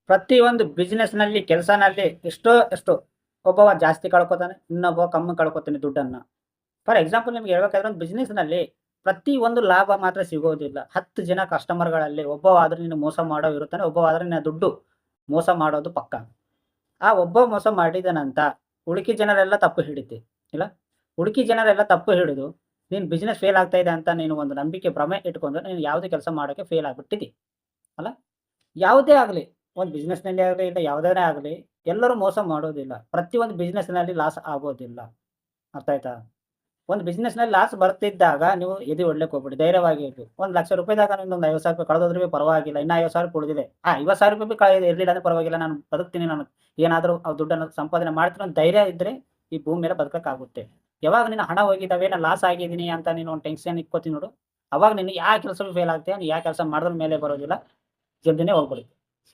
ಪ್ರತಿಯೊಂದು ಬಿಸ್ನೆಸ್‌ನಲ್ಲಿ, ಕೆಲಸನಲ್ಲಿ ಎಷ್ಟೋ ಒಬ್ಬವ ಜಾಸ್ತಿ ಕಳ್ಕೊತಾನೆ, ಇನ್ನೊಬ್ಬ ಕಮ್ಮಿ ಕಳ್ಕೊತಾನೆ ದುಡ್ಡನ್ನ. ಫಾರ್ ಎಕ್ಸಾಂಪಲ್ ನಿಮ್ಗೆ ಹೇಳ್ಬೇಕಾದ್ರೆ ಒಂದು ಬಿಸ್ನೆಸ್‌ನಲ್ಲಿ ಪ್ರತಿಯೊಂದು ಲಾಭ ಮಾತ್ರ ಸಿಗೋದಿಲ್ಲ. 10 ಜನ ಕಸ್ಟಮರ್‌ಗಳಲ್ಲಿ ಒಬ್ಬವಾದ್ರೆ ನಿನ್ನ ಮೋಸ ಮಾಡೋವ್ ಇರುತ್ತಾನೆ, ಒಬ್ಬವಾದ್ರೆ ನಿನ್ನ ದುಡ್ಡು ಮೋಸ ಮಾಡೋದು ಪಕ್ಕಾ. ಆ ಒಬ್ಬ ಮೋಸ ಮಾಡಿದನಂತ ಉಳಿಕೆ ಜನರೆಲ್ಲ ತಪ್ಪು ಹಿಡಿತಿ. ಇಲ್ಲ, ಉಳಿಕೆ ಜನರೆಲ್ಲ ತಪ್ಪು ಹಿಡಿದು ನೀನು ಬಿಸ್ನೆಸ್ ಫೇಲ್ ಆಗ್ತಾ ಇದೆ ಅಂತ ನೀನು ಒಂದು ನಂಬಿಕೆ ಭ್ರಮೆ ಇಟ್ಕೊಂಡು ನೀನು ಯಾವುದೇ ಕೆಲಸ ಮಾಡೋಕ್ಕೆ ಫೇಲ್ ಆಗ್ಬಿಟ್ಟಿದಿ. ಅಲ್ಲ? ಯಾವುದೇ ಆಗಲಿ, ಒಂದು ಬಿಸ್ನೆಸ್‌ನಲ್ಲಿ ಆಗಲಿ, ಇಲ್ಲ ಯಾವುದೇನೇ ಆಗಲಿ, ಎಲ್ಲರೂ ಮೋಸ ಮಾಡೋದಿಲ್ಲ. ಪ್ರತಿಯೊಂದು ಬಿಸ್ನೆಸ್‌ನಲ್ಲಿ ಲಾಸ್ ಆಗೋದಿಲ್ಲ. ಅರ್ಥ ಆಯ್ತಾ? ಒಂದು ಬಿಸ್ನೆಸ್‌ನಲ್ಲಿ ಲಾಸ್ ಬರ್ತಿದ್ದಾಗ ನೀವು ಎದೆ ಒಡ್ಲಿಕ್ಕೆ ಹೋಗ್ಬೇಡಿ. ಧೈರ್ಯವಾಗಿ ಇರಿ. ಒಂದು ₹1,00,000ದಾಗ ನಿಮ್ದು ಒಂದು ₹50,000 ಕಳೆದೋದ್ರೂ ಪರವಾಗಿಲ್ಲ. ಇನ್ನ ₹50,000 ಉಳಿದಿದೆ. ₹50,000 ಕಳೆದಿದೆ ಇರ್ಲಿಲ್ಲ ಅಂದ್ರೆ ಪರವಾಗಿಲ್ಲ. ನಾನು ಬದುಕ್ತೀನಿ. ನಾನು ಏನಾದರೂ ಆ ದುಡ್ಡನ್ನು ಸಂಪಾದನೆ ಮಾಡ್ತೀನಿ ಅನ್ನೋ ಧೈರ್ಯ ಇದ್ರೆ ಈ ಭೂಮಿ ಮೇಲೆ ಬದುಕಕ್ಕಾಗುತ್ತೆ. ಯಾವಾಗ ನಿನ್ನ ಹಣ ಹೋಗಿದ್ದಾವೆ, ನಾನು ಲಾಸ್ ಆಗಿದ್ದೀನಿ ಅಂತ ನೀನು ಒಂದು ಟೆನ್ಷನ್ ಇಟ್ಕೋತಿ ನೋಡು, ಅವಾಗ ನೀನು ಯಾವ ಕೆಲಸವೂ ಫೇಲ್ ಆಗ್ತೀಯ. ನೀ ಯಾವ ಕೆಲಸ ಮಾಡಿದ್ರು ಮೇಲೆ ಬರೋದಿಲ್ಲ. ಜಲ್ದಿನೇ ಹೋಗ್ಬಿಡಿ.